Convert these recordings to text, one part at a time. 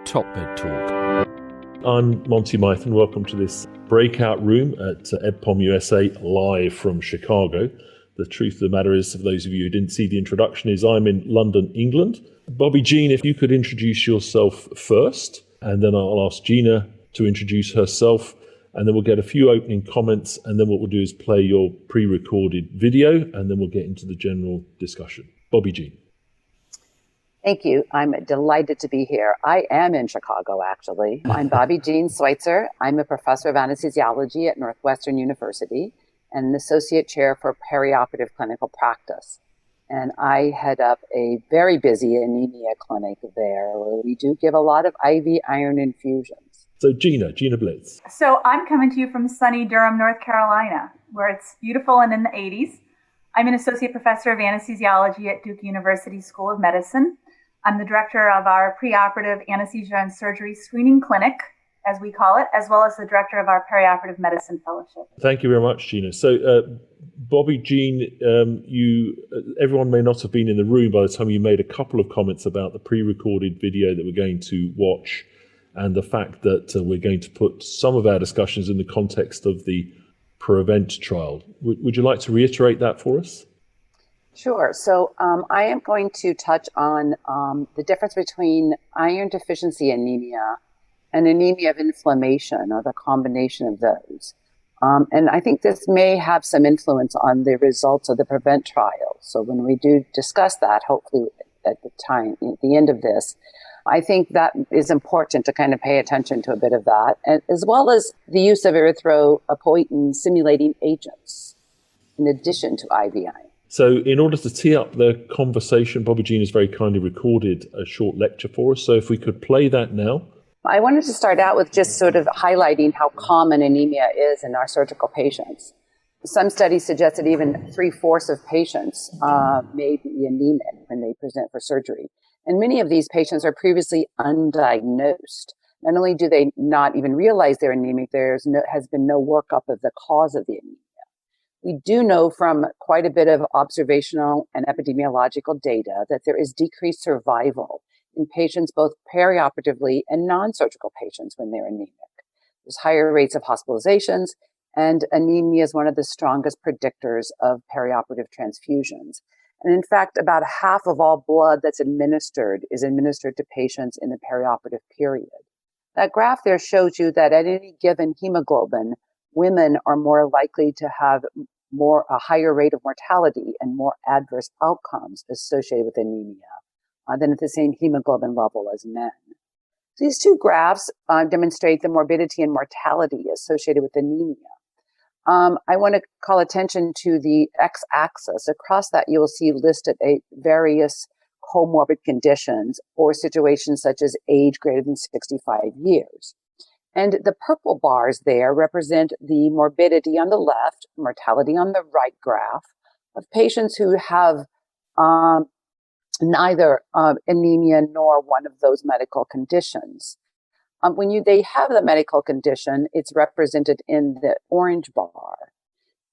Top Bed Talk. I'm Monty Mythen. Welcome to this breakout room at EBPOM USA, live from Chicago. The truth of the matter is, for those of you who didn't see the introduction, is I'm in London, England. Bobbie, Jean, if you could introduce yourself first, and then I'll ask Jeanna to introduce herself, and then we'll get a few opening comments, and then what we'll do is play your pre-recorded video, and then we'll get into the general discussion. Bobbie, Jean. Thank you. I'm delighted to be here. I am in Chicago, actually. I'm Bobbie Jean Sweitzer. I'm a professor of anesthesiology at Northwestern University and an associate chair for perioperative clinical practice. And I head up a very busy anemia clinic there, where we do give a lot of IV iron infusions. So Jeanna Blitz. So I'm coming to you from sunny Durham, North Carolina, where it's beautiful and in the 80s. I'm an associate professor of anesthesiology at Duke University School of Medicine. I'm the director of our Preoperative Anesthesia and Surgery Screening Clinic, as we call it, as well as the director of our Perioperative Medicine Fellowship. Thank you very much, Jeanna. So, Bobbie, Jean, everyone may not have been in the room by the time you made a couple of comments about the pre-recorded video that we're going to watch and the fact that we're going to put some of our discussions in the context of the PREVENT trial. Would you like to reiterate that for us? Sure. So I am going to touch on the difference between iron deficiency anemia and anemia of inflammation, or the combination of those. And I think this may have some influence on the results of the PREVENT trial. So when we do discuss that, hopefully at the end of this, I think that is important to kind of pay attention to a bit of that, and as well as the use of erythropoietin stimulating agents in addition to IV iron. So in order to tee up the conversation, Bobbie Jean has very kindly recorded a short lecture for us. So if we could play that now. I wanted to start out with just sort of highlighting how common anemia is in our surgical patients. Some studies suggest that even 3/4 of patients may be anemic when they present for surgery. And many of these patients are previously undiagnosed. Not only do they not even realize they're anemic, there has been no workup of the cause of the anemia. We do know from quite a bit of observational and epidemiological data that there is decreased survival in patients both perioperatively and non-surgical patients when they're anemic. There's higher rates of hospitalizations, and anemia is one of the strongest predictors of perioperative transfusions. And in fact, about half of all blood that's administered is administered to patients in the perioperative period. That graph there shows you that at any given hemoglobin, women are more likely to have a higher rate of mortality and more adverse outcomes associated with anemia than at the same hemoglobin level as men. So these two graphs demonstrate the morbidity and mortality associated with anemia. I want to call attention to the x-axis. Across that, you will see listed various comorbid conditions or situations such as age greater than 65 years. And the purple bars there represent the morbidity on the left, mortality on the right graph of patients who have neither anemia nor one of those medical conditions. When they have the medical condition, it's represented in the orange bar.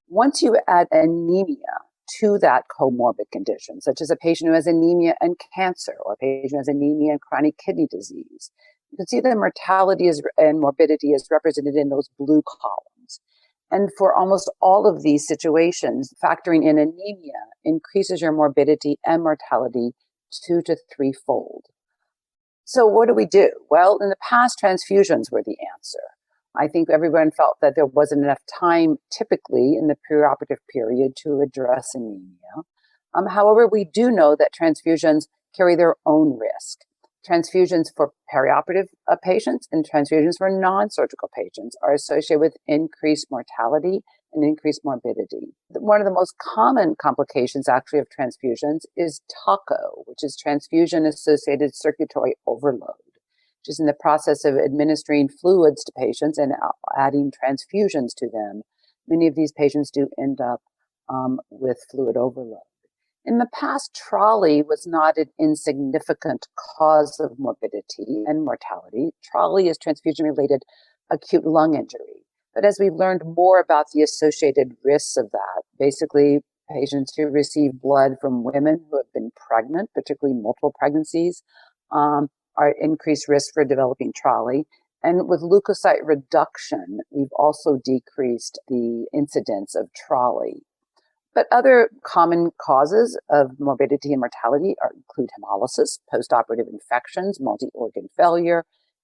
Once you add anemia to that comorbid condition, such as a patient who has anemia and cancer, or a patient who has anemia and chronic kidney disease, you can see the mortality and morbidity is represented in those blue columns. And for almost all of these situations, factoring in anemia increases your morbidity and mortality 2 to 3-fold. So what do? Well, in the past, transfusions were the answer. I think everyone felt that there wasn't enough time typically in the perioperative period to address anemia. However, we do know that transfusions carry their own risk. Transfusions for perioperative patients and transfusions for non-surgical patients are associated with increased mortality and increased morbidity. One of the most common complications actually of transfusions is TACO, which is transfusion-associated circulatory overload, which is in the process of administering fluids to patients and adding transfusions to them. Many of these patients do end up with fluid overload. In the past, TRALI was not an insignificant cause of morbidity and mortality. TRALI is transfusion-related acute lung injury. But as we've learned more about the associated risks of that, basically patients who receive blood from women who have been pregnant, particularly multiple pregnancies, are at increased risk for developing TRALI. And with leukocyte reduction, we've also decreased the incidence of TRALI. But other common causes of morbidity and mortality include hemolysis, postoperative infections, multi-organ failure,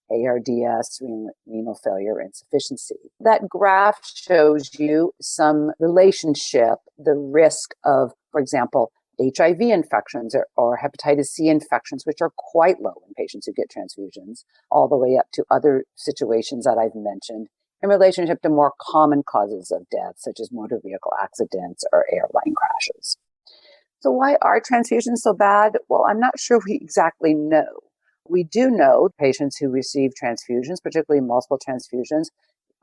ARDS, renal failure, insufficiency. That graph shows you some relationship, the risk of, for example, HIV infections or hepatitis C infections, which are quite low in patients who get transfusions, all the way up to other situations that I've mentioned, in relationship to more common causes of death, such as motor vehicle accidents or airline crashes. So why are transfusions so bad? Well, I'm not sure we exactly know. We do know patients who receive transfusions, particularly multiple transfusions,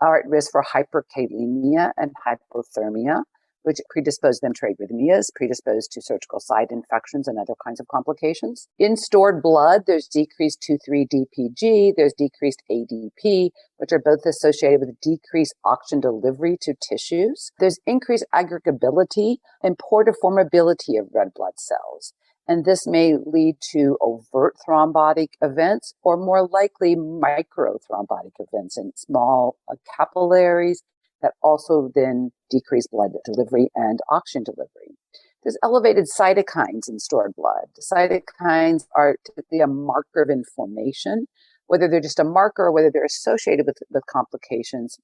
are at risk for hyperkalemia and hypothermia, which predispose them to arrhythmias, predisposed to surgical site infections and other kinds of complications. In stored blood, there's decreased 2,3-DPG, there's decreased ADP, which are both associated with decreased oxygen delivery to tissues. There's increased aggregability and portiformability of red blood cells. And this may lead to overt thrombotic events or more likely microthrombotic events in small capillaries that also then decrease blood delivery and oxygen delivery. There's elevated cytokines in stored blood. The cytokines are typically a marker of inflammation, whether they're just a marker or whether they're associated with complications.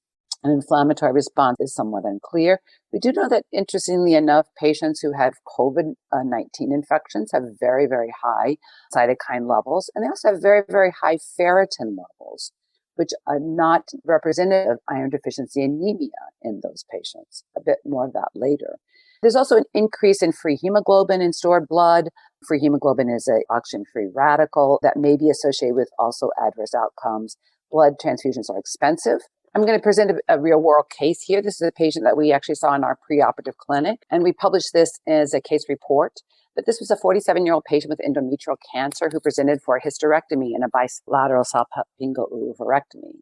An inflammatory response is somewhat unclear. We do know that, interestingly enough, patients who have COVID-19 infections have very, very high cytokine levels, and they also have very, very high ferritin levels, which are not representative of iron deficiency anemia in those patients. A bit more of that later. There's also an increase in free hemoglobin in stored blood. Free hemoglobin is an oxygen-free radical that may be associated with also adverse outcomes. Blood transfusions are expensive. I'm going to present a real-world case here. This is a patient that we actually saw in our preoperative clinic, and we published this as a case report. But this was a 47-year-old patient with endometrial cancer who presented for a hysterectomy and a bilateral salpingo oophorectomy.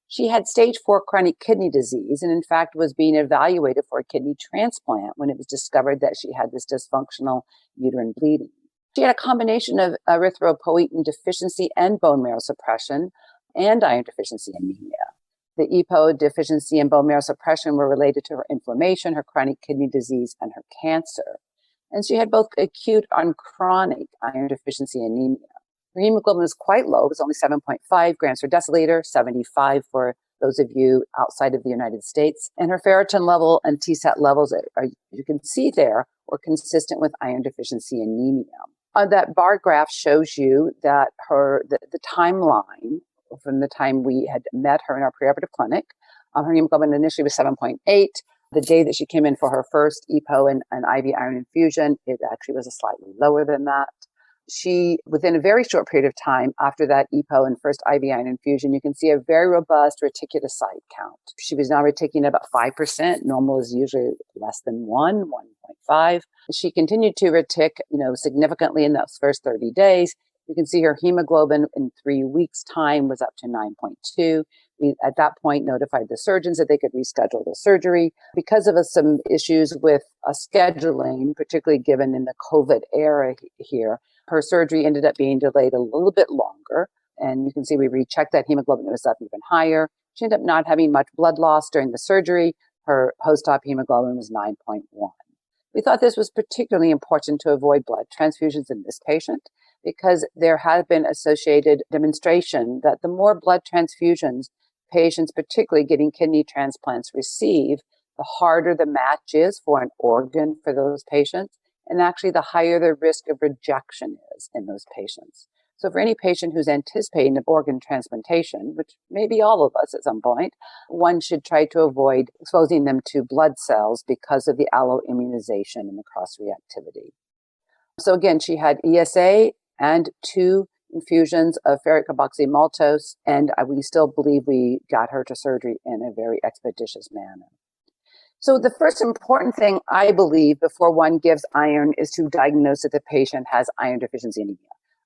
She had stage 4 chronic kidney disease and, in fact, was being evaluated for a kidney transplant when it was discovered that she had this dysfunctional uterine bleeding. She had a combination of erythropoietin deficiency and bone marrow suppression and iron deficiency anemia. The EPO deficiency and bone marrow suppression were related to her inflammation, her chronic kidney disease, and her cancer. And she had both acute and chronic iron deficiency anemia. Her hemoglobin was quite low. It was only 7.5 grams per deciliter, 75 for those of you outside of the United States. And her ferritin level and TSAT levels, you can see there, were consistent with iron deficiency anemia. That bar graph shows you that the timeline from the time we had met her in our preoperative clinic. Her hemoglobin initially was 7.8. The day that she came in for her first EPO and IV iron infusion, it actually was slightly lower than that. She, within a very short period of time after that EPO and first IV iron infusion, you can see a very robust reticulocyte count. She was now reticuling at about 5%. Normal is usually less than 1.5. She continued to retic, significantly in those first 30 days. You can see her hemoglobin in 3 weeks' time was up to 9.2. We, at that point, notified the surgeons that they could reschedule the surgery. Because of some issues with scheduling, particularly given in the COVID era here, her surgery ended up being delayed a little bit longer. And you can see we rechecked that hemoglobin, it was up even higher. She ended up not having much blood loss during the surgery. Her post-op hemoglobin was 9.1. We thought this was particularly important to avoid blood transfusions in this patient because there had been associated demonstration that the more blood transfusions patients, particularly getting kidney transplants, receive, the harder the match is for an organ for those patients, and actually the higher the risk of rejection is in those patients. So for any patient who's anticipating an organ transplantation, which may be all of us at some point, one should try to avoid exposing them to blood cells because of the alloimmunization and the cross-reactivity. So again, she had ESA and 2 infusions of ferric carboxymaltose, and we still believe we got her to surgery in a very expeditious manner. So the first important thing, I believe, before one gives iron is to diagnose that the patient has iron deficiency anemia.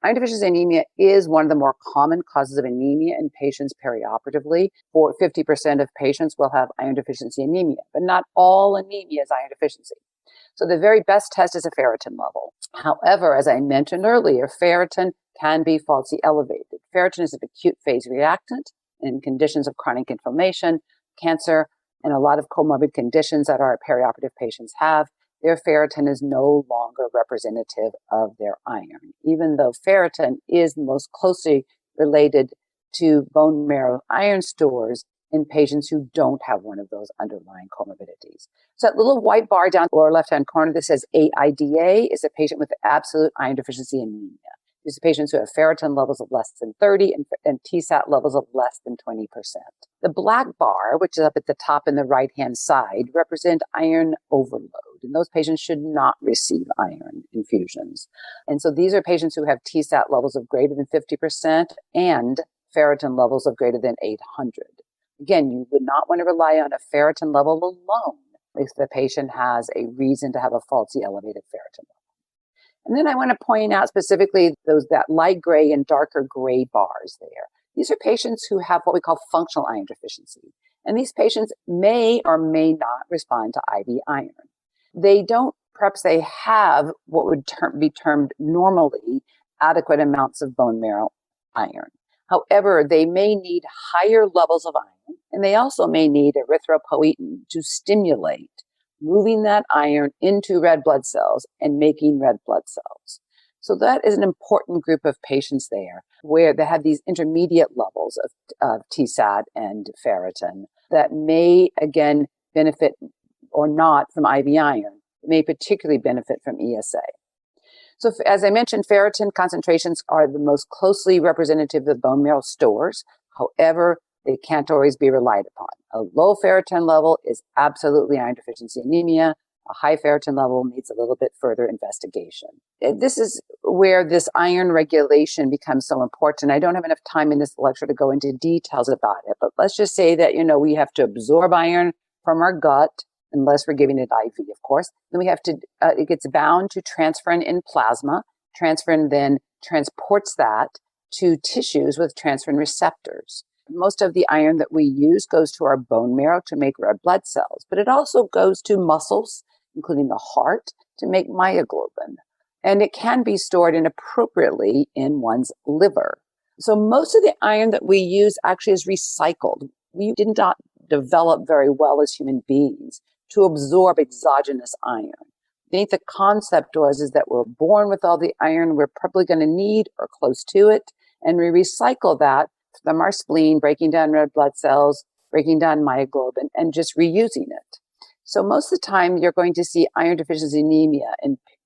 Iron deficiency anemia is one of the more common causes of anemia in patients perioperatively. 50% of patients will have iron deficiency anemia, but not all anemia is iron deficiency. So the very best test is a ferritin level. However, as I mentioned earlier, ferritin can be falsely elevated. Ferritin is an acute phase reactant in conditions of chronic inflammation, cancer, and a lot of comorbid conditions that our perioperative patients have. Their ferritin is no longer representative of their iron, even though ferritin is most closely related to bone marrow iron stores in patients who don't have one of those underlying comorbidities. So that little white bar down the lower left-hand corner that says AIDA is a patient with absolute iron deficiency anemia. These are patients who have ferritin levels of less than 30 and TSAT levels of less than 20%. The black bar, which is up at the top in the right-hand side, represent iron overload. And those patients should not receive iron infusions. And so these are patients who have TSAT levels of greater than 50% and ferritin levels of greater than 800. Again, you would not want to rely on a ferritin level alone if the patient has a reason to have a falsely elevated ferritin level. And then I want to point out specifically that light gray and darker gray bars there. These are patients who have what we call functional iron deficiency. And these patients may or may not respond to IV iron. Perhaps they have what would be termed normally adequate amounts of bone marrow iron. However, they may need higher levels of iron, and they also may need erythropoietin to stimulate moving that iron into red blood cells and making red blood cells. So that is an important group of patients there where they have these intermediate levels of TSAT and ferritin that may, again, benefit or not from IV iron, may particularly benefit from ESA. So as I mentioned, ferritin concentrations are the most closely representative of bone marrow stores. However, they can't always be relied upon. A low ferritin level is absolutely iron deficiency anemia. A high ferritin level needs a little bit further investigation. This is where this iron regulation becomes so important. I don't have enough time in this lecture to go into details about it, but let's just say that, we have to absorb iron from our gut, unless we're giving it IV, of course. Then we have to, it gets bound to transferrin in plasma. Transferrin then transports that to tissues with transferrin receptors. Most of the iron that we use goes to our bone marrow to make red blood cells, but it also goes to muscles, including the heart, to make myoglobin. And it can be stored inappropriately in one's liver. So most of the iron that we use actually is recycled. We did not develop very well as human beings to absorb exogenous iron. I think the concept is that we're born with all the iron we're probably going to need or close to it, and we recycle that from our spleen, breaking down red blood cells, breaking down myoglobin, and just reusing it. So most of the time, you're going to see iron deficiency anemia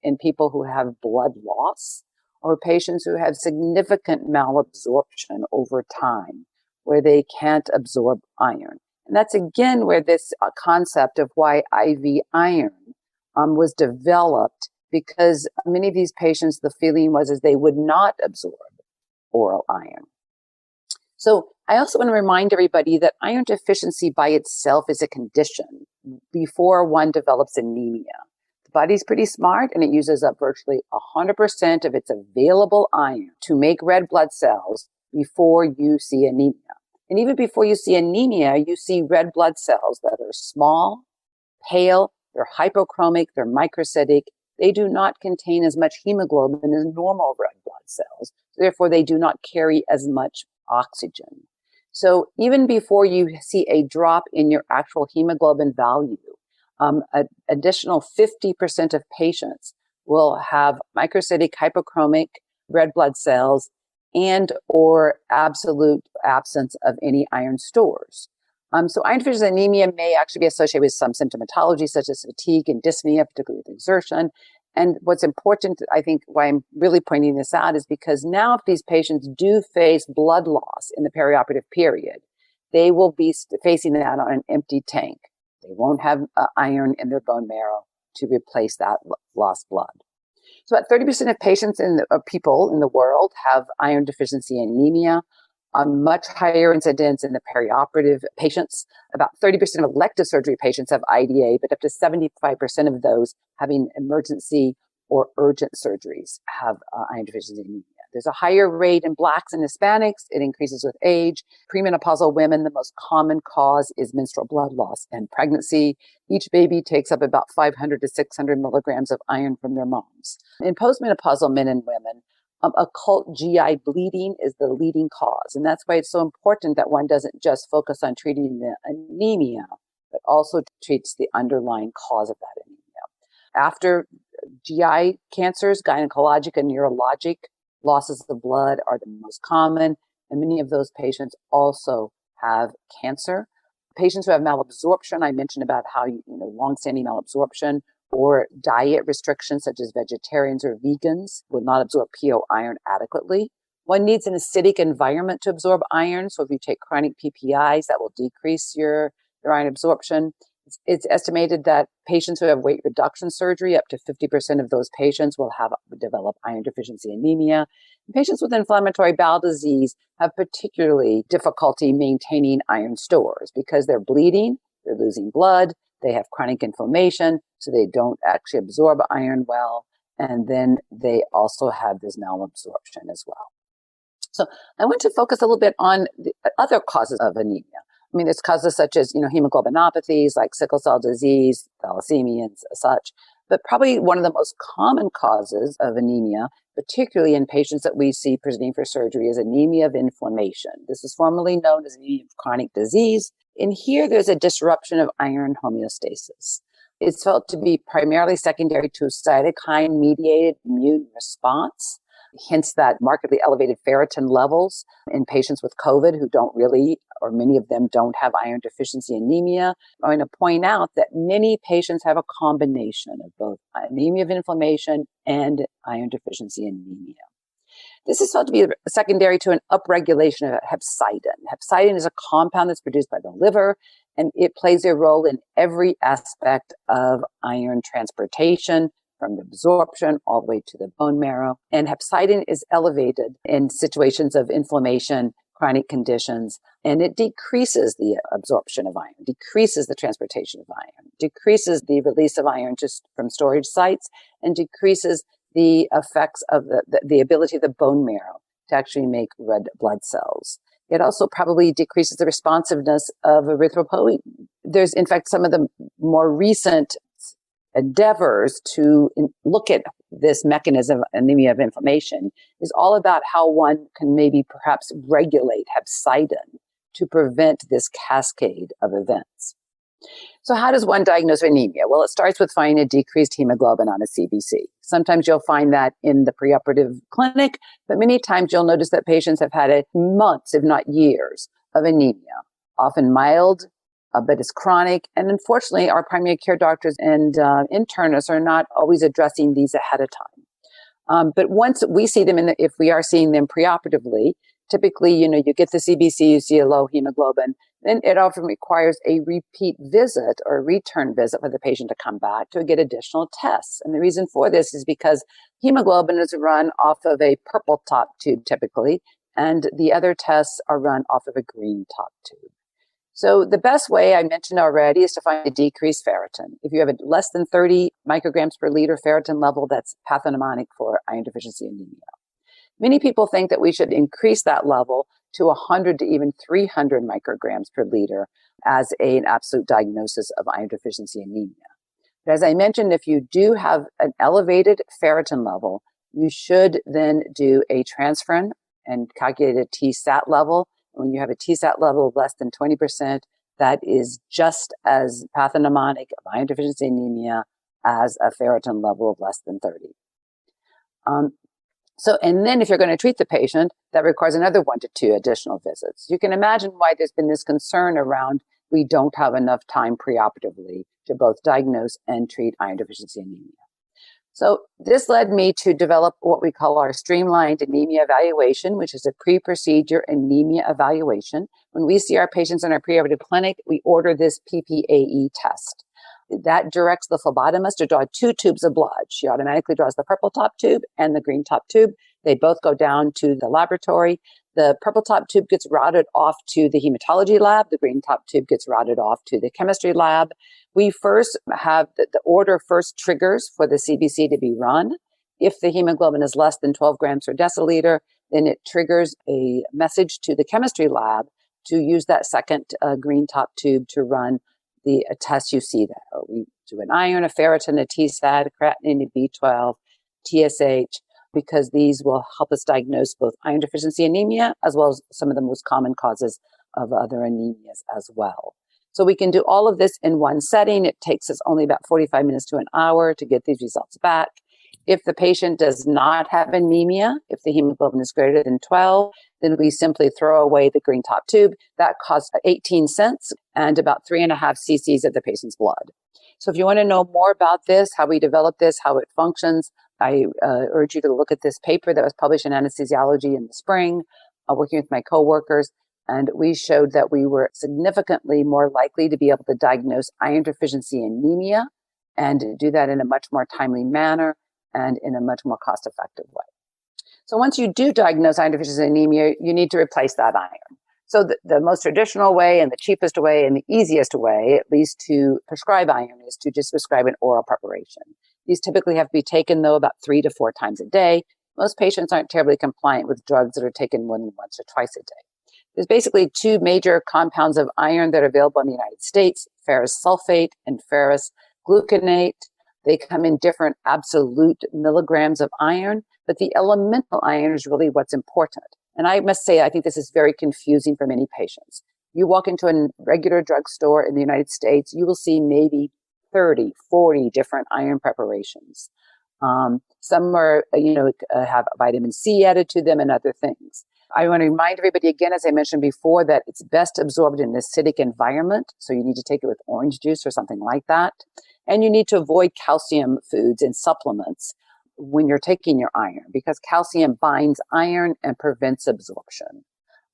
in people who have blood loss or patients who have significant malabsorption over time, where they can't absorb iron. And that's again where this concept of why IV iron was developed, because many of these patients, the feeling was they would not absorb oral iron. So I also want to remind everybody that iron deficiency by itself is a condition before one develops anemia. The body's pretty smart, and it uses up virtually 100% of its available iron to make red blood cells before you see anemia. And even before you see anemia, you see red blood cells that are small, pale, they're hypochromic, they're microcytic. They do not contain as much hemoglobin as normal red blood cells. Therefore, they do not carry as much oxygen. So even before you see a drop in your actual hemoglobin value, an additional 50% of patients will have microcytic hypochromic red blood cells and or absolute absence of any iron stores. So iron deficiency anemia may actually be associated with some symptomatology such as fatigue and dyspnea, particularly with exertion. And what's important, I think, why I'm really pointing this out is because now if these patients do face blood loss in the perioperative period, they will be facing that on an empty tank. They won't have iron in their bone marrow to replace that lost blood. So about 30% of patients people in the world have iron deficiency anemia. A much higher incidence in the perioperative patients. About 30% of elective surgery patients have IDA, but up to 75% of those having emergency or urgent surgeries have iron deficiency anemia. There's a higher rate in Blacks and Hispanics. It increases with age. Premenopausal women, the most common cause is menstrual blood loss and pregnancy. Each baby takes up about 500 to 600 milligrams of iron from their moms. In postmenopausal men and women, Occult GI bleeding is the leading cause. And that's why it's so important that one doesn't just focus on treating the anemia, but also treats the underlying cause of that anemia. After GI cancers, gynecologic and urologic losses of blood are the most common, and many of those patients also have cancer. Patients who have malabsorption, I mentioned about how long-standing malabsorption or diet restrictions such as vegetarians or vegans will not absorb PO iron adequately. One needs an acidic environment to absorb iron. So if you take chronic PPIs, that will decrease your iron absorption. It's estimated that patients who have weight reduction surgery, up to 50% of those patients will develop iron deficiency anemia. And patients with inflammatory bowel disease have particularly difficulty maintaining iron stores because they're bleeding, they're losing blood, they have chronic inflammation, so they don't actually absorb iron well, and then they also have this malabsorption as well. So I want to focus a little bit on the other causes of anemia. I mean, there's causes such as, hemoglobinopathies like sickle cell disease, thalassemia, and such. But probably one of the most common causes of anemia, particularly in patients that we see presenting for surgery, is anemia of inflammation. This is formerly known as anemia of chronic disease. And here there's a disruption of iron homeostasis. It's felt to be primarily secondary to cytokine-mediated immune response, hence that markedly elevated ferritin levels in patients with COVID who don't really, or many of them don't have iron deficiency anemia. I'm going to point out that many patients have a combination of both anemia of inflammation and iron deficiency anemia. This is felt to be secondary to an upregulation of hepcidin. Hepcidin is a compound that's produced by the liver, and it plays a role in every aspect of iron transportation, from the absorption all the way to the bone marrow. And hepcidin is elevated in situations of inflammation, chronic conditions, and it decreases the absorption of iron, decreases the transportation of iron, decreases the release of iron just from storage sites, and decreases the effects of the ability of the bone marrow to actually make red blood cells. It also probably decreases the responsiveness of erythropoietin. There's, in fact, some of the more recent endeavors to look at this mechanism of anemia of inflammation is all about how one can maybe perhaps regulate hepcidin to prevent this cascade of events. So how does one diagnose anemia? Well, it starts with finding a decreased hemoglobin on a CBC. Sometimes you'll find that in the preoperative clinic, but many times you'll notice that patients have had months, if not years, of anemia, often mild, but it's chronic. And unfortunately, our primary care doctors and internists are not always addressing these ahead of time. But once we see them, if we are seeing them preoperatively, typically, you get the CBC, you see a low hemoglobin, then it often requires a repeat visit or a return visit for the patient to come back to get additional tests. And the reason for this is because hemoglobin is run off of a purple top tube typically, and the other tests are run off of a green top tube. So the best way I mentioned already is to find a decreased ferritin. If you have a less than 30 micrograms per liter ferritin level, that's pathognomonic for iron deficiency anemia. Many people think that we should increase that level to 100 to even 300 micrograms per liter as an absolute diagnosis of iron deficiency anemia. But as I mentioned, if you do have an elevated ferritin level, you should then do a transferrin and calculate a T-sat level. When you have a T-sat level of less than 20%, that is just as pathognomonic of iron deficiency anemia as a ferritin level of less than 30. And then if you're going to treat the patient, that requires another 1 to 2 additional visits. You can imagine why there's been this concern around we don't have enough time preoperatively to both diagnose and treat iron deficiency anemia. So this led me to develop what we call our Streamlined anemia evaluation, which is a pre-procedure anemia evaluation. When we see our patients in our preoperative clinic, we order this PPAE test. That directs the phlebotomist to draw 2 tubes of blood. She automatically draws the purple top tube and the green top tube. They both go down to the laboratory. The purple top tube gets routed off to the hematology lab. The green top tube gets routed off to the chemistry lab. We first have the order first triggers for the CBC to be run. If the hemoglobin is less than 12 grams per deciliter, then it triggers a message to the chemistry lab to use that second green top tube to run the tests you see there. We do an iron, a ferritin, a T-sat, a creatinine, a B12, TSH. because these will help us diagnose both iron deficiency anemia as well as some of the most common causes of other anemias as well. So we can do all of this in one setting. It takes us only about 45 minutes to an hour to get these results back. If the patient does not have anemia, if the hemoglobin is greater than 12, then we simply throw away the green top tube. That costs 18 cents and about 3.5 cc's of the patient's blood. So if you want to know more about this, how we develop this, how it functions, I urge you to look at this paper that was published in Anesthesiology in the spring, working with my coworkers. And we showed that we were significantly more likely to be able to diagnose iron deficiency anemia and do that in a much more timely manner and in a much more cost-effective way. So once you do diagnose iron deficiency anemia, you need to replace that iron. So the most traditional way and the cheapest way and the easiest way, at least to prescribe iron, is to just prescribe an oral preparation. These typically have to be taken, though, about 3 to 4 times a day. Most patients aren't terribly compliant with drugs that are taken more than once or twice a day. There's basically 2 major compounds of iron that are available in the United States, ferrous sulfate and ferrous gluconate. They come in different absolute milligrams of iron, but the elemental iron is really what's important. And I must say, I think this is very confusing for many patients. You walk into a regular drugstore in the United States, you will see maybe 30, 40 different iron preparations. Some are, have vitamin C added to them and other things. I want to remind everybody again, as I mentioned before, that it's best absorbed in an acidic environment. So you need to take it with orange juice or something like that. And you need to avoid calcium foods and supplements when you're taking your iron, because calcium binds iron and prevents absorption.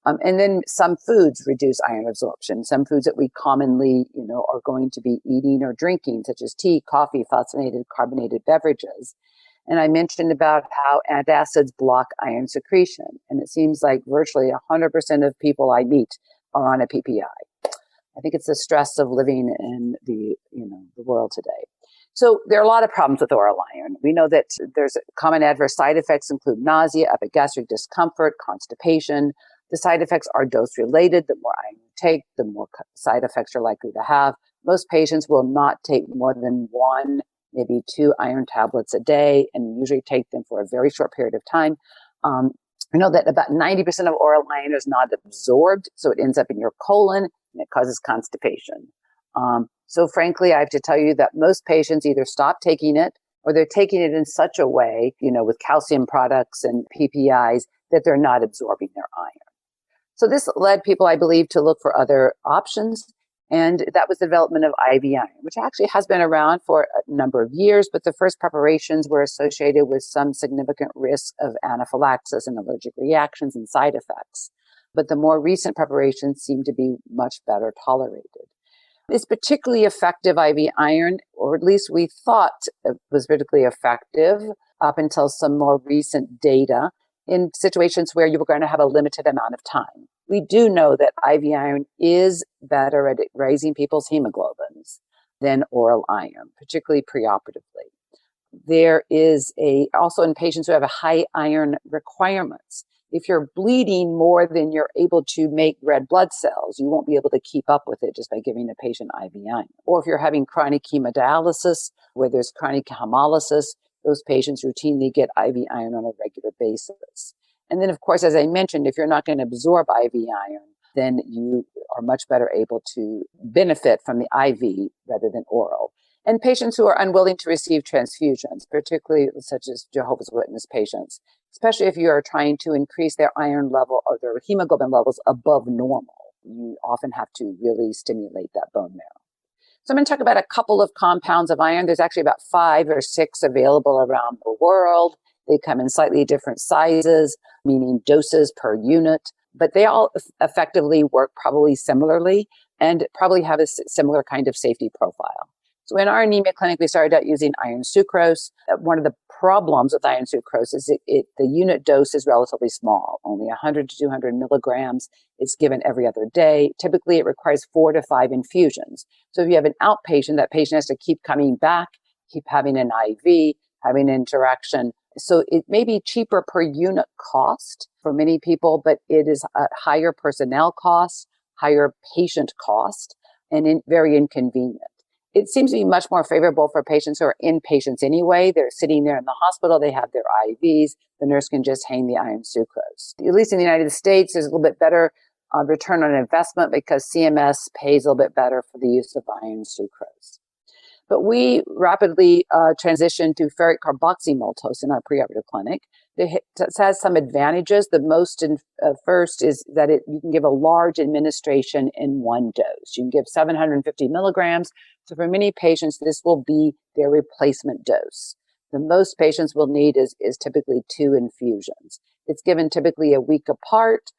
And then some foods reduce iron absorption. Some foods that we commonly, are going to be eating or drinking, such as tea, coffee, phosphonated, carbonated beverages. And I mentioned about how antacids block iron secretion. And it seems like virtually 100% of people I meet are on a PPI. I think it's the stress of living in the world today. So there are a lot of problems with oral iron. We know that there's common adverse side effects include nausea, epigastric discomfort, constipation. The side effects are dose related. The more iron you take, the more side effects you're likely to have. Most patients will not take more than 1, maybe 2 iron tablets a day, and usually take them for a very short period of time. We know that about 90% of oral iron is not absorbed, so it ends up in your colon and it causes constipation. So frankly, I have to tell you that most patients either stop taking it or they're taking it in such a way, with calcium products and PPIs, that they're not absorbing their iron. So this led people, I believe, to look for other options. And that was the development of IV iron, which actually has been around for a number of years, but the first preparations were associated with some significant risk of anaphylaxis and allergic reactions and side effects. But the more recent preparations seem to be much better tolerated. It's particularly effective IV iron, or at least we thought it was particularly effective up until some more recent data in situations where you were going to have a limited amount of time. We do know that IV iron is better at raising people's hemoglobins than oral iron, particularly preoperatively. There is also in patients who have a high iron requirements. If you're bleeding more than you're able to make red blood cells, you won't be able to keep up with it just by giving a patient IV iron. Or if you're having chronic hemodialysis, where there's chronic hemolysis, those patients routinely get IV iron on a regular basis. And then, of course, as I mentioned, if you're not going to absorb IV iron, then you are much better able to benefit from the IV rather than oral. And patients who are unwilling to receive transfusions, particularly such as Jehovah's Witness patients, especially if you are trying to increase their iron level or their hemoglobin levels above normal, you often have to really stimulate that bone marrow. So I'm going to talk about a couple of compounds of iron. There's actually about 5 or 6 available around the world. They come in slightly different sizes, meaning doses per unit, but they all effectively work probably similarly and probably have a similar kind of safety profile. So in our anemia clinic, we started out using iron sucrose. One of the problems with iron sucrose is the unit dose is relatively small, only 100 to 200 milligrams. It's given every other day. Typically, it requires 4 to 5 infusions. So if you have an outpatient, that patient has to keep coming back, keep having an IV, having an interaction. So it may be cheaper per unit cost for many people, but it is a higher personnel cost, higher patient cost, and very inconvenient. It seems to be much more favorable for patients who are inpatients anyway. They're sitting there in the hospital. They have their IVs. The nurse can just hang the iron sucrose. At least in the United States, there's a little bit better return on investment because CMS pays a little bit better for the use of iron sucrose. But we rapidly transitioned to ferric carboxymaltose in our preoperative clinic. It has some advantages. The most first is that you can give a large administration in one dose. You can give 750 milligrams. So for many patients, this will be their replacement dose. The most patients will need is typically 2 infusions. It's given typically a week apart.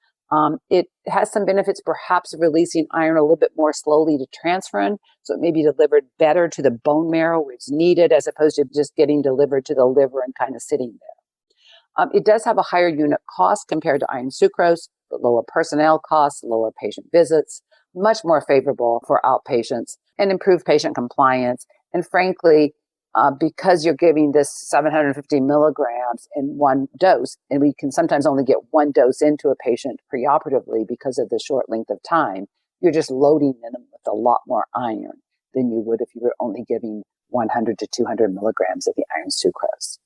It has some benefits, perhaps of releasing iron a little bit more slowly to transferrin, so it may be delivered better to the bone marrow where it's needed, as opposed to just getting delivered to the liver and kind of sitting there. It does have a higher unit cost compared to iron sucrose, but lower personnel costs, lower patient visits, much more favorable for outpatients, and improved patient compliance. And frankly, because you're giving this 750 milligrams in one dose, and we can sometimes only get one dose into a patient preoperatively because of the short length of time, you're just loading them with a lot more iron than you would if you were only giving 100 to 200 milligrams of the iron sucrose.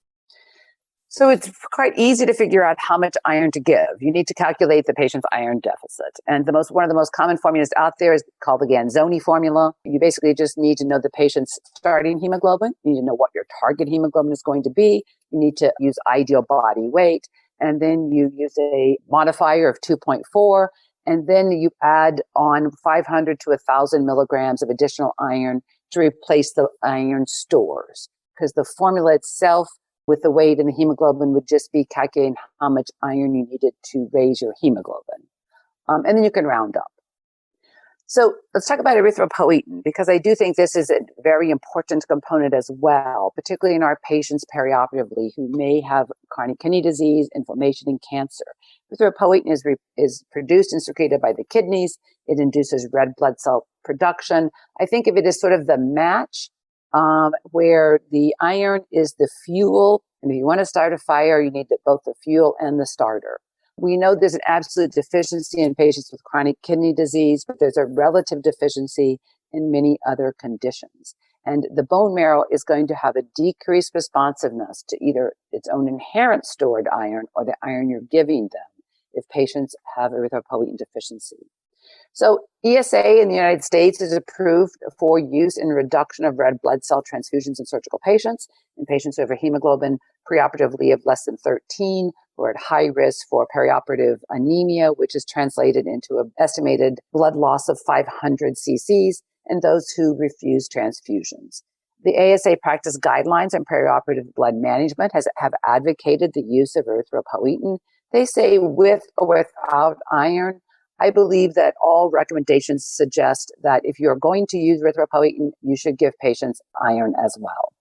So it's quite easy to figure out how much iron to give. You need to calculate the patient's iron deficit. And one of the most common formulas out there is called the ganzoni formula. You basically just need to know the patient's starting hemoglobin. You need to know what your target hemoglobin is going to be. You need to use ideal body weight. And then you use a modifier of 2.4. And then you add on 500 to 1,000 milligrams of additional iron to replace the iron stores. Because the formula itself with the weight and the hemoglobin would just be calculating how much iron you needed to raise your hemoglobin. And then you can round up. So let's talk about erythropoietin, because I do think this is a very important component as well, particularly in our patients perioperatively who may have chronic kidney disease, inflammation, and cancer. Erythropoietin is produced and secreted by the kidneys. It induces red blood cell production. I think of it as sort of the match where the iron is the fuel. And if you want to start a fire, you need both the fuel and the starter. We know there's an absolute deficiency in patients with chronic kidney disease, but there's a relative deficiency in many other conditions. And the bone marrow is going to have a decreased responsiveness to either its own inherent stored iron or the iron you're giving them if patients have erythropoietin deficiency. So ESA in the United States is approved for use in reduction of red blood cell transfusions in surgical patients, in patients who have a hemoglobin preoperatively of less than 13, who are at high risk for perioperative anemia, which is translated into an estimated blood loss of 500 cc's, and those who refuse transfusions. The ASA practice guidelines on perioperative blood management have advocated the use of erythropoietin. They say with or without iron. I believe that all recommendations suggest that if you're going to use erythropoietin, you should give patients iron as well.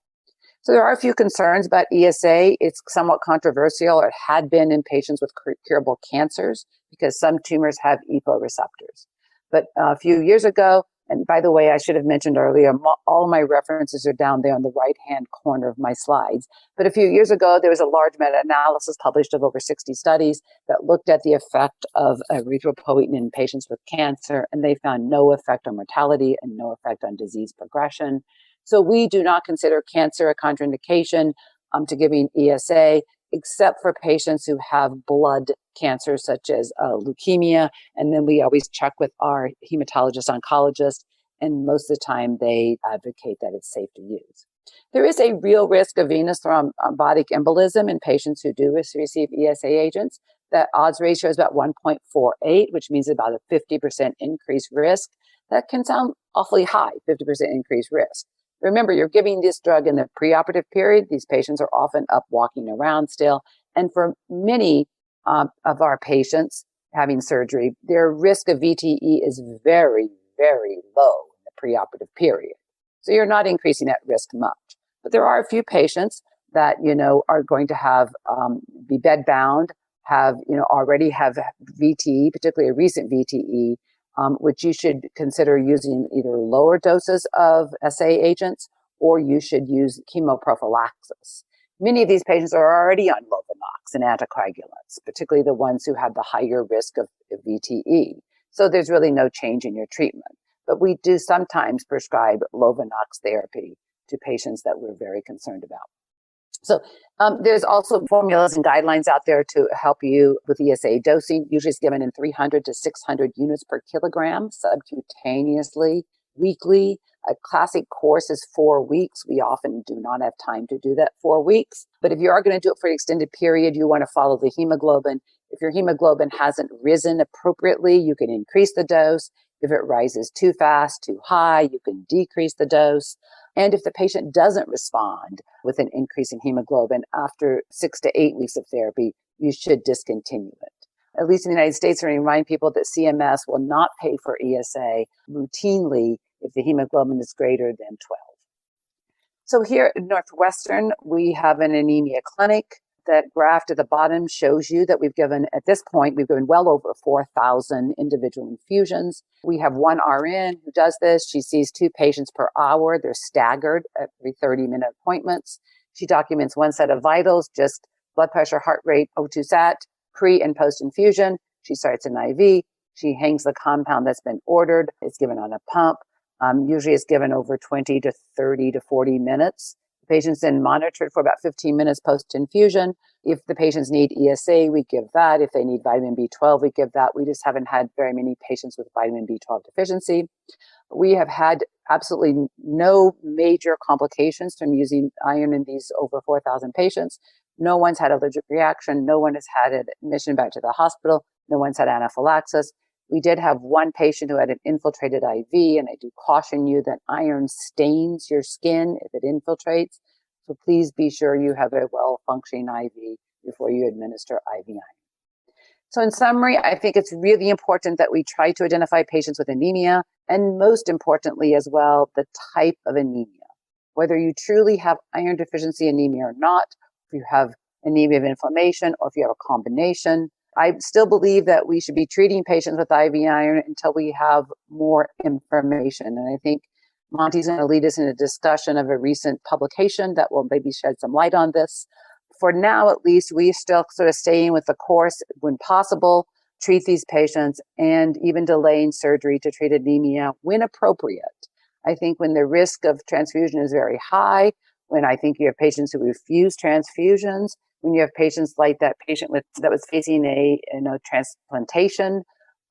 So there are a few concerns about ESA. It's somewhat controversial, or it had been in patients with curable cancers because some tumors have EPO receptors. But a few years ago, and by the way, I should have mentioned earlier, all my references are down there on the right-hand corner of my slides. But a few years ago, there was a large meta-analysis published of over 60 studies that looked at the effect of erythropoietin in patients with cancer, and they found no effect on mortality and no effect on disease progression. So we do not consider cancer a contraindication to giving ESA, except for patients who have blood cancer, such as leukemia. And then we always check with our hematologist oncologist, and most of the time they advocate that it's safe to use. There is a real risk of venous thrombotic embolism in patients who do receive ESA agents. That odds ratio is about 1.48, which means about a 50% increased risk. That can sound awfully high, 50% increased risk. Remember, you're giving this drug in the preoperative period. These patients are often up walking around still. And for many of our patients having surgery, their risk of VTE is very, very low in the preoperative period. So you're not increasing that risk much. But there are a few patients that, are going to have, be bedbound, already have VTE, particularly a recent VTE, which you should consider using either lower doses of SA agents, or you should use chemoprophylaxis. Many of these patients are already on Lovenox and anticoagulants, particularly the ones who have the higher risk of VTE. So there's really no change in your treatment. but we do sometimes prescribe Lovenox therapy to patients that we're very concerned about. So there's also formulas and guidelines out there to help you with ESA dosing. Usually it's given in 300 to 600 units per kilogram subcutaneously, weekly. A classic course is 4 weeks. We often do not have time to do that 4 weeks. But if you are going to do it for an extended period, you want to follow the hemoglobin. If your hemoglobin hasn't risen appropriately, you can increase the dose. If it rises too fast, too high, you can decrease the dose. And if the patient doesn't respond with an increase in hemoglobin after 6 to 8 weeks of therapy, you should discontinue it. At least in the United States, I remind people that CMS will not pay for ESA routinely if the hemoglobin is greater than 12. So here at Northwestern, we have an anemia clinic. That graph at the bottom shows you that at this point, we've given well over 4,000 individual infusions. We have one RN who does this. She sees 2 patients per hour. They're staggered at every 30-minute appointments. She documents one set of vitals, just blood pressure, heart rate, O2 sat, pre and post infusion. She starts an IV. She hangs the compound that's been ordered. It's given on a pump. Usually it's given over 20 to 30 to 40 minutes. The patient's then monitored for about 15 minutes post-infusion. If the patients need ESA, we give that. If they need vitamin B12, we give that. We just haven't had very many patients with vitamin B12 deficiency. We have had absolutely no major complications from using iron in these over 4,000 patients. No one's had allergic reaction. No one has had an admission back to the hospital. No one's had anaphylaxis. We did have one patient who had an infiltrated IV, and I do caution you that iron stains your skin if it infiltrates. So please be sure you have a well-functioning IV before you administer IV iron. So in summary, I think it's really important that we try to identify patients with anemia, and most importantly as well, the type of anemia. Whether you truly have iron deficiency anemia or not, if you have anemia of inflammation or if you have a combination. I still believe that we should be treating patients with IV iron until we have more information. And I think Monty's going to lead us in a discussion of a recent publication that will maybe shed some light on this. For now, at least, we still sort of staying with the course when possible, treat these patients, and even delaying surgery to treat anemia when appropriate. I think when the risk of transfusion is very high, when I think you have patients who refuse transfusions, when you have patients like that patient that was facing a transplantation,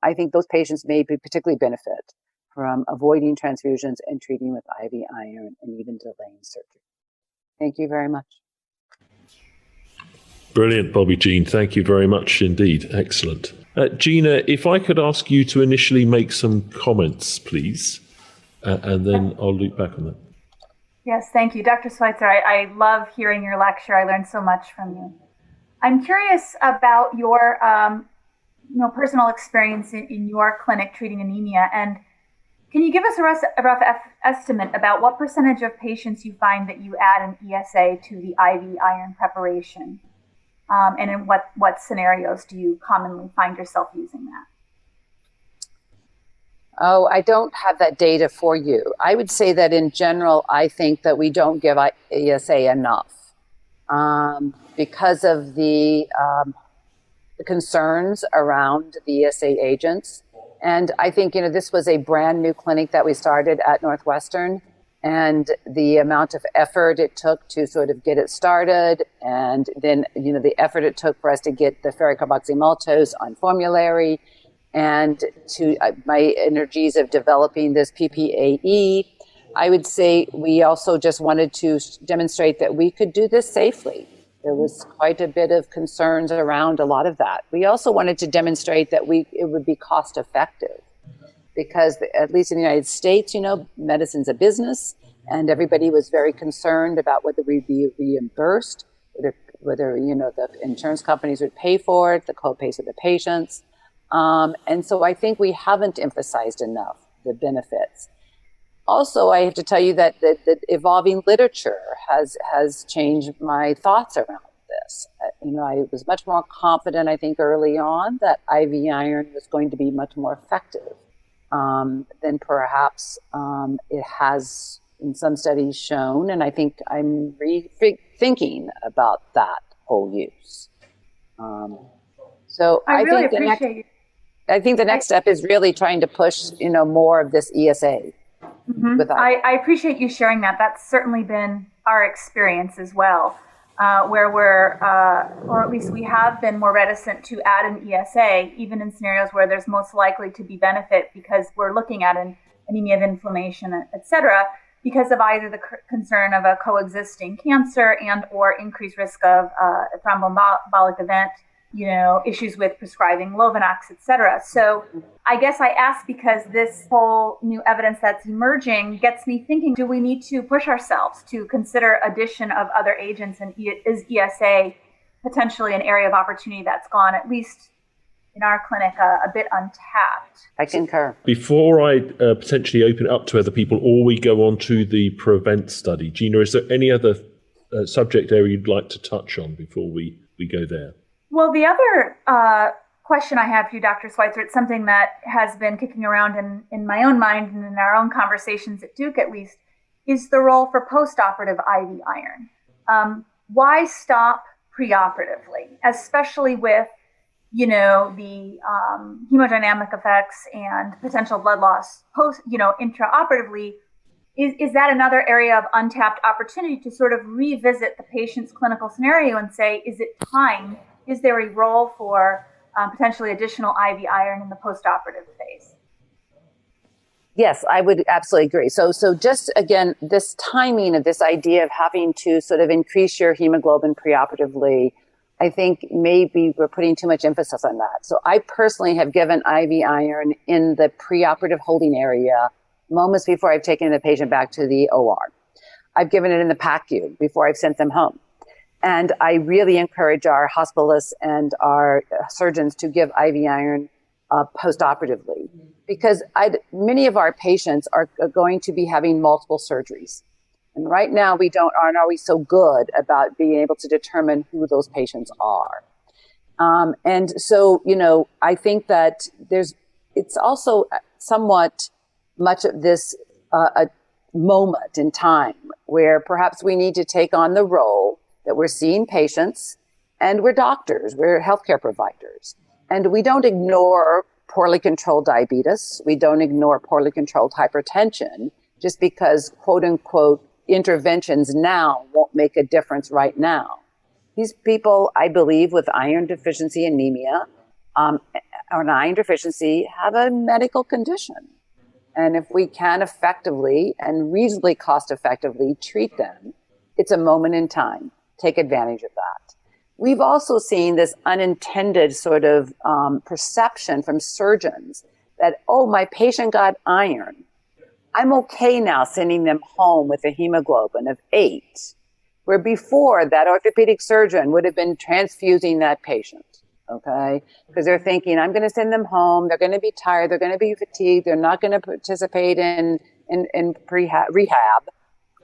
I think those patients may particularly benefit from avoiding transfusions and treating with IV iron and even delaying surgery. Thank you very much. Brilliant, Bobbie, Jean. Thank you very much indeed. Excellent. Jeanna, if I could ask you to initially make some comments, please, and then I'll loop back on that. Yes, thank you. Dr. Sweitzer, I love hearing your lecture. I learned so much from you. I'm curious about your personal experience in your clinic treating anemia. And can you give us a rough estimate about what percentage of patients you find that you add an ESA to the IV iron preparation? And in what scenarios do you commonly find yourself using that? Oh, I don't have that data for you. I would say that in general, I think that we don't give ESA enough because of the concerns around the ESA agents. And I think, this was a brand new clinic that we started at Northwestern, and the amount of effort it took to sort of get it started, and then, the effort it took for us to get the ferrocarboxymaltose on formulary, and to my energies of developing this PPAE, I would say we also just wanted to demonstrate that we could do this safely. There was quite a bit of concerns around a lot of that. We also wanted to demonstrate that it would be cost effective, because at least in the United States, medicine's a business, and everybody was very concerned about whether we'd be reimbursed, whether the insurance companies would pay for it, the co-pays of the patients. And so I think we haven't emphasized enough the benefits. Also, I have to tell you that the evolving literature has changed my thoughts around this. I was much more confident, I think, early on that IV iron was going to be much more effective than perhaps it has in some studies shown. And I think I'm rethinking about that whole use. So I really think appreciate I think the next step is really trying to push, more of this ESA. Mm-hmm. I appreciate you sharing that. That's certainly been our experience as well, where we're, or at least we have been more reticent to add an ESA, even in scenarios where there's most likely to be benefit because we're looking at an anemia of inflammation, et cetera, because of either the concern of a coexisting cancer and or increased risk of a thromboembolic event, issues with prescribing Lovenox, et cetera. So I guess I ask because this whole new evidence that's emerging gets me thinking, do we need to push ourselves to consider addition of other agents? And is ESA potentially an area of opportunity that's gone, at least in our clinic, a bit untapped? I concur. Before I potentially open it up to other people, or we go on to the PREVENT study, Jeanna, is there any other subject area you'd like to touch on before we go there? Well, the other question I have for you, Dr. Sweitzer, it's something that has been kicking around in my own mind and in our own conversations at Duke, at least, is the role for postoperative IV iron. Why stop preoperatively, especially with, the hemodynamic effects and potential blood loss intraoperatively? Is that another area of untapped opportunity to sort of revisit the patient's clinical scenario and say, is it time? Is there a role for potentially additional IV iron in the postoperative phase? Yes, I would absolutely agree. So just again, this timing of this idea of having to sort of increase your hemoglobin preoperatively, I think maybe we're putting too much emphasis on that. So I personally have given IV iron in the preoperative holding area moments before I've taken the patient back to the OR. I've given it in the PACU before I've sent them home. And I really encourage our hospitalists and our surgeons to give IV iron postoperatively, because many of our patients are going to be having multiple surgeries. And right now aren't always so good about being able to determine who those patients are. And so, I think that it's also somewhat much of this a moment in time where perhaps we need to take on the role that we're seeing patients and we're doctors, we're healthcare providers. And we don't ignore poorly controlled diabetes. We don't ignore poorly controlled hypertension just because, quote unquote, interventions now won't make a difference right now. These people, I believe, with iron deficiency anemia or an iron deficiency have a medical condition. And if we can effectively and reasonably cost effectively treat them, it's a moment in time. Take advantage of that. We've also seen this unintended sort of perception from surgeons that, my patient got iron. I'm okay now sending them home with a hemoglobin of 8, where before that orthopedic surgeon would have been transfusing that patient, okay? Because they're thinking, I'm going to send them home. They're going to be tired. They're going to be fatigued. They're not going to participate in rehab.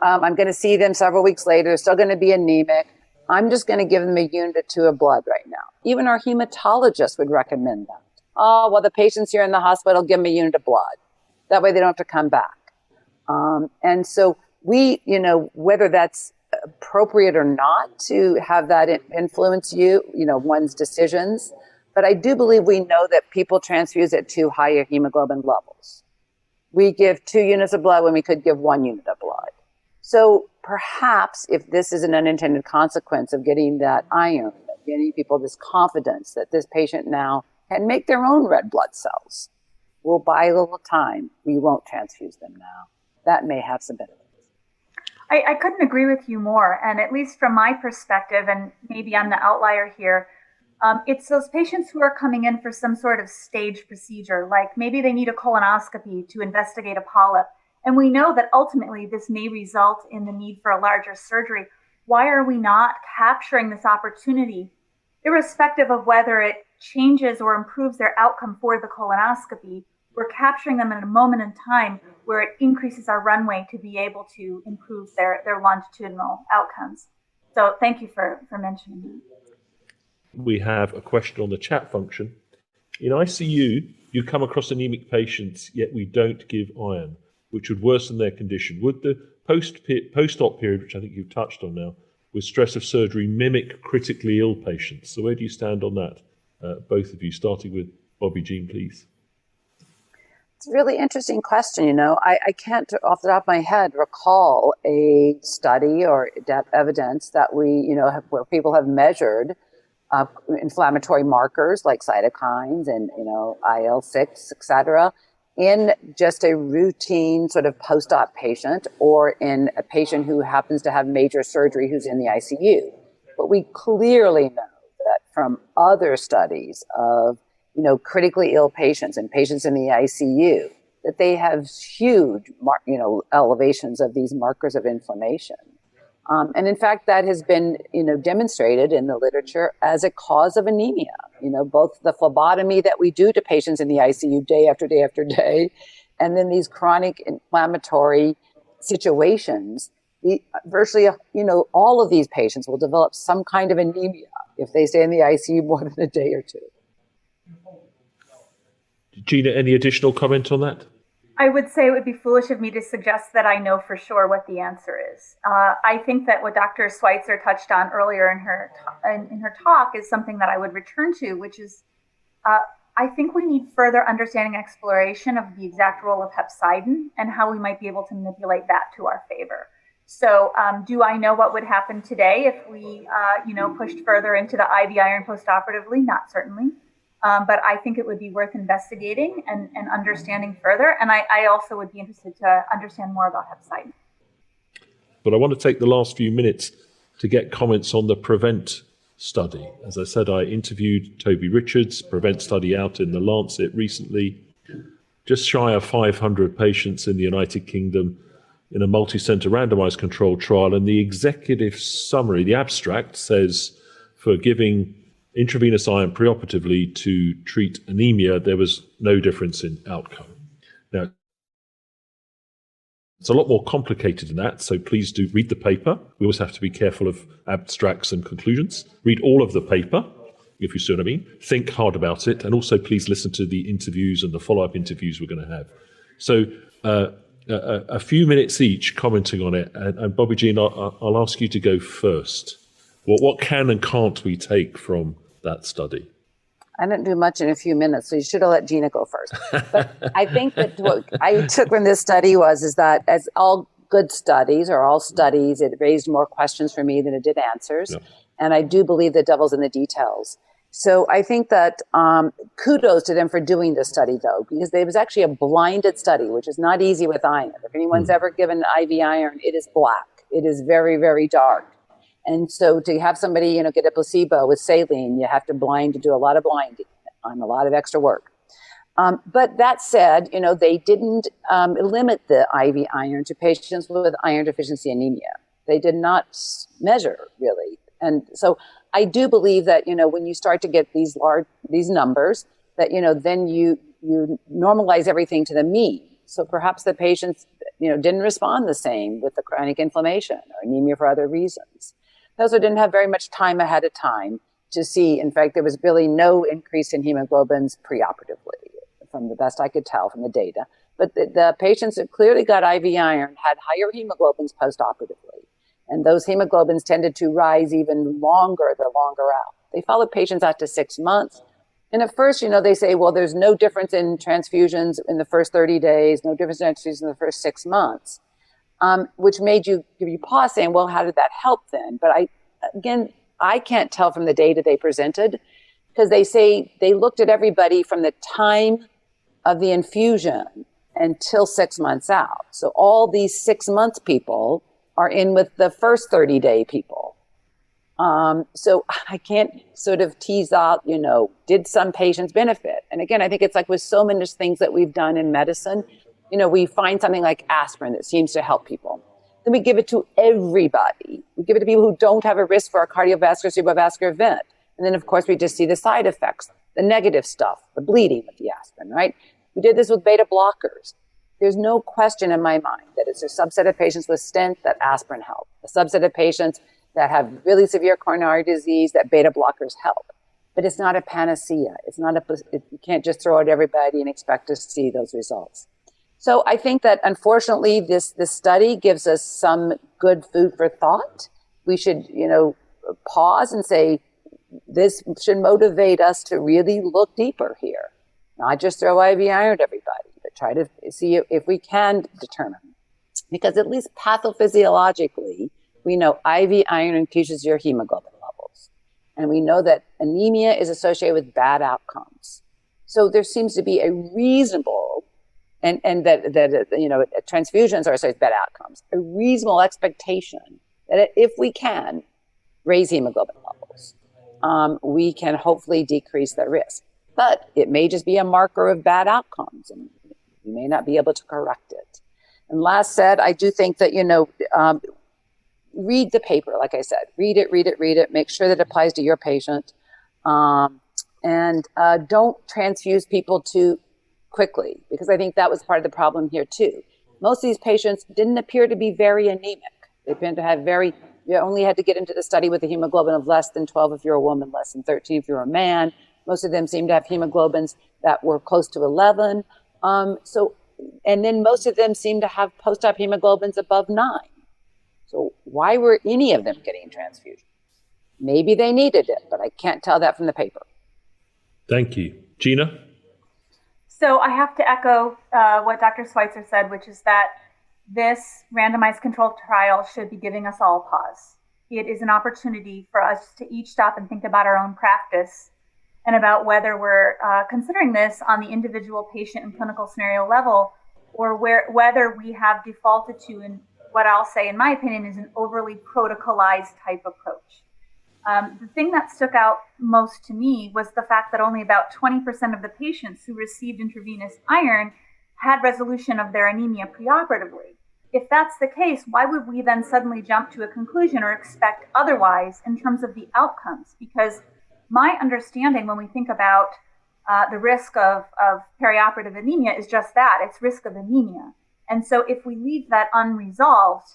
I'm going to see them several weeks later. They're still going to be anemic. I'm just going to give them a unit or 2 of blood right now. Even our hematologist would recommend that. The patient's here in the hospital, give them a unit of blood. That way they don't have to come back. And so we, whether that's appropriate or not to have that influence one's decisions. But I do believe we know that people transfuse at too high a hemoglobin levels. We give 2 units of blood when we could give 1 unit of blood. So perhaps if this is an unintended consequence of getting that iron, getting people this confidence that this patient now can make their own red blood cells, we'll buy a little time. We won't transfuse them now. That may have some benefits. I couldn't agree with you more. And at least from my perspective, and maybe I'm the outlier here, it's those patients who are coming in for some sort of stage procedure, like maybe they need a colonoscopy to investigate a polyp. And we know that ultimately this may result in the need for a larger surgery. Why are we not capturing this opportunity, irrespective of whether it changes or improves their outcome for the colonoscopy? We're capturing them in a moment in time where it increases our runway to be able to improve their longitudinal outcomes. So thank you for mentioning that. We have a question on the chat function. In ICU, you come across anemic patients, yet we don't give iron, which would worsen their condition. Would the post-op period, which I think you've touched on now, with stress of surgery, mimic critically ill patients? So where do you stand on that, both of you, starting with Bobbie, Jean, please. It's a really interesting question. I can't, off the top of my head, recall a study or evidence that where people have measured inflammatory markers like cytokines and, IL-6, et cetera, in just a routine sort of post-op patient or in a patient who happens to have major surgery who's in the ICU. But we clearly know that from other studies of critically ill patients and patients in the ICU, that they have huge, elevations of these markers of inflammation. And in fact, that has been, demonstrated in the literature as a cause of anemia. Both the phlebotomy that we do to patients in the ICU day after day after day, and then these chronic inflammatory situations, virtually, all of these patients will develop some kind of anemia if they stay in the ICU more than a day or two. Jeanna, any additional comment on that? I would say it would be foolish of me to suggest that I know for sure what the answer is. I think that what Dr. Sweitzer touched on earlier in her talk is something that I would return to, which is I think we need further understanding and exploration of the exact role of hepcidin and how we might be able to manipulate that to our favor. So do I know what would happen today if we pushed further into the IV iron postoperatively? Not certainly. But I think it would be worth investigating and understanding further. And I also would be interested to understand more about hepcidin. But I want to take the last few minutes to get comments on the PREVENT study. As I said, I interviewed Toby Richards, PREVENT study out in the Lancet recently. Just shy of 500 patients in the United Kingdom in a multi-center randomized controlled trial. And the executive summary, the abstract, says for giving intravenous iron preoperatively to treat anemia, there was no difference in outcome. Now, it's a lot more complicated than that, so please do read the paper. We always have to be careful of abstracts and conclusions. Read all of the paper, if you see what I mean. Think hard about it, and also please listen to the interviews and the follow-up interviews we're going to have. So a few minutes each commenting on it, and Bobbie, Jean, I'll ask you to go first. What can and can't we take from that study? I didn't do much in a few minutes, so you should have let Jeanna go first. But I think that what I took from this study is that, as all good studies or all studies, it raised more questions for me than it did answers. Yep. And I do believe the devil's in the details. So I think that kudos to them for doing this study, though, because it was actually a blinded study, which is not easy with iron. If anyone's ever given IV iron, it is black. It is very, very dark. And so to have somebody, get a placebo with saline, you have to do a lot of blinding on a lot of extra work. But that said, they didn't limit the IV iron to patients with iron deficiency anemia. They did not measure, really. And so I do believe that, when you start to get these numbers, that, then you normalize everything to the mean. So perhaps the patients, didn't respond the same with the chronic inflammation or anemia for other reasons. They also didn't have very much time ahead of time to see. In fact, there was really no increase in hemoglobins preoperatively, from the best I could tell from the data. But the patients that clearly got IV iron had higher hemoglobins postoperatively. And those hemoglobins tended to rise even longer the longer out. They followed patients out to 6 months. And at first, they say, well, there's no difference in transfusions in the first 30 days, no difference in transfusions in the first 6 months. Which made you give you pause saying, well, how did that help then? But I can't tell from the data they presented, because they say they looked at everybody from the time of the infusion until 6 months out. So all these 6 months people are in with the first 30-day people. So I can't sort of tease out, did some patients benefit? And again, I think it's like with so many things that we've done in medicine, we find something like aspirin that seems to help people. Then we give it to everybody. We give it to people who don't have a risk for a cardiovascular, cerebrovascular event. And then, of course, we just see the side effects, the negative stuff, the bleeding with the aspirin, right? We did this with beta blockers. There's no question in my mind that it's a subset of patients with stent that aspirin help, a subset of patients that have really severe coronary disease that beta blockers help. But it's not a panacea. You can't just throw it at everybody and expect to see those results. So I think that, unfortunately, this study gives us some good food for thought. We should, pause and say, this should motivate us to really look deeper here. Not just throw IV iron at everybody, but try to see if we can determine. Because at least pathophysiologically, we know IV iron increases your hemoglobin levels. And we know that anemia is associated with bad outcomes. So there seems to be a reasonable, and that transfusions are associated with bad outcomes, a reasonable expectation that if we can raise hemoglobin levels, we can hopefully decrease the risk. But it may just be a marker of bad outcomes, and we may not be able to correct it. And last said, I do think that, read the paper, like I said. Read it. Make sure that it applies to your patient. And don't transfuse people too quickly, because I think that was part of the problem here too. Most of these patients didn't appear to be very anemic. They appeared to have you only had to get into the study with a hemoglobin of less than 12 if you're a woman, less than 13 if you're a man. Most of them seemed to have hemoglobins that were close to 11. And then most of them seemed to have post-op hemoglobins above 9. So why were any of them getting transfusion? Maybe they needed it, but I can't tell that from the paper. Thank you. Jeanna? So I have to echo what Dr. Sweitzer said, which is that this randomized controlled trial should be giving us all pause. It is an opportunity for us to each stop and think about our own practice and about whether we're considering this on the individual patient and clinical scenario level, or whether we have defaulted to, in what I'll say, in my opinion, is an overly protocolized type approach. The thing that stuck out most to me was the fact that only about 20% of the patients who received intravenous iron had resolution of their anemia preoperatively. If that's the case, why would we then suddenly jump to a conclusion or expect otherwise in terms of the outcomes? Because my understanding when we think about the risk of perioperative anemia is just that, it's risk of anemia. And so if we leave that unresolved,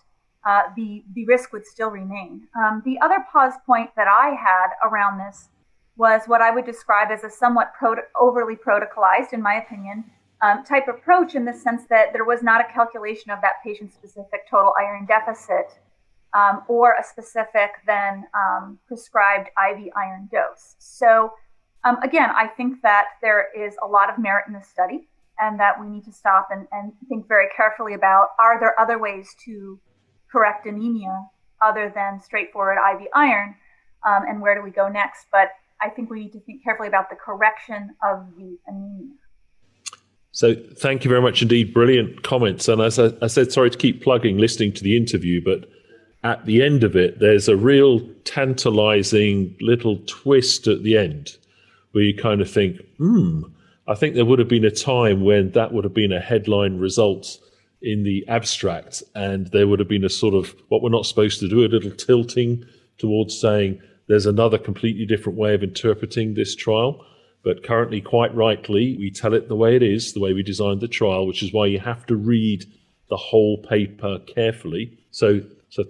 the risk would still remain. The other pause point that I had around this was what I would describe as a somewhat overly protocolized, in my opinion, type approach, in the sense that there was not a calculation of that patient-specific total iron deficit or a specific then prescribed IV iron dose. So again, I think that there is a lot of merit in this study, and that we need to stop and think very carefully about, are there other ways to correct anemia other than straightforward IV iron, and where do we go next? But I think we need to think carefully about the correction of the anemia. So thank you very much indeed. Brilliant comments. And as I said, sorry to keep plugging listening to the interview, but at the end of it, there's a real tantalizing little twist at the end where you kind of think, I think there would have been a time when that would have been a headline result in the abstract, and there would have been a sort of, what we're not supposed to do, a little tilting towards saying there's another completely different way of interpreting this trial. But currently, quite rightly, we tell it the way it is, the way we designed the trial, which is why you have to read the whole paper carefully. So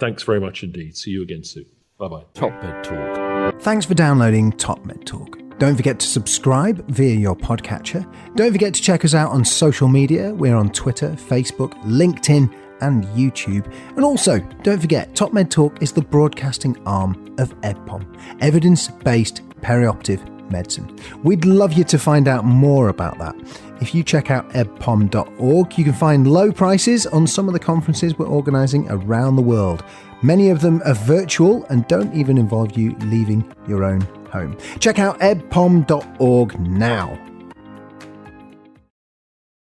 thanks very much indeed. See you again soon. Bye-bye. Top Med Talk. Thanks for downloading Top Med Talk. Don't forget to subscribe via your podcatcher. Don't forget to check us out on social media. We're on Twitter, Facebook, LinkedIn, and YouTube. And also, don't forget, Top Med Talk is the broadcasting arm of EBPOM, Evidence-Based Perioperative Medicine. We'd love you to find out more about that. If you check out ebpom.org, you can find low prices on some of the conferences we're organising around the world. Many of them are virtual and don't even involve you leaving your own home. Check out ebpom.org now.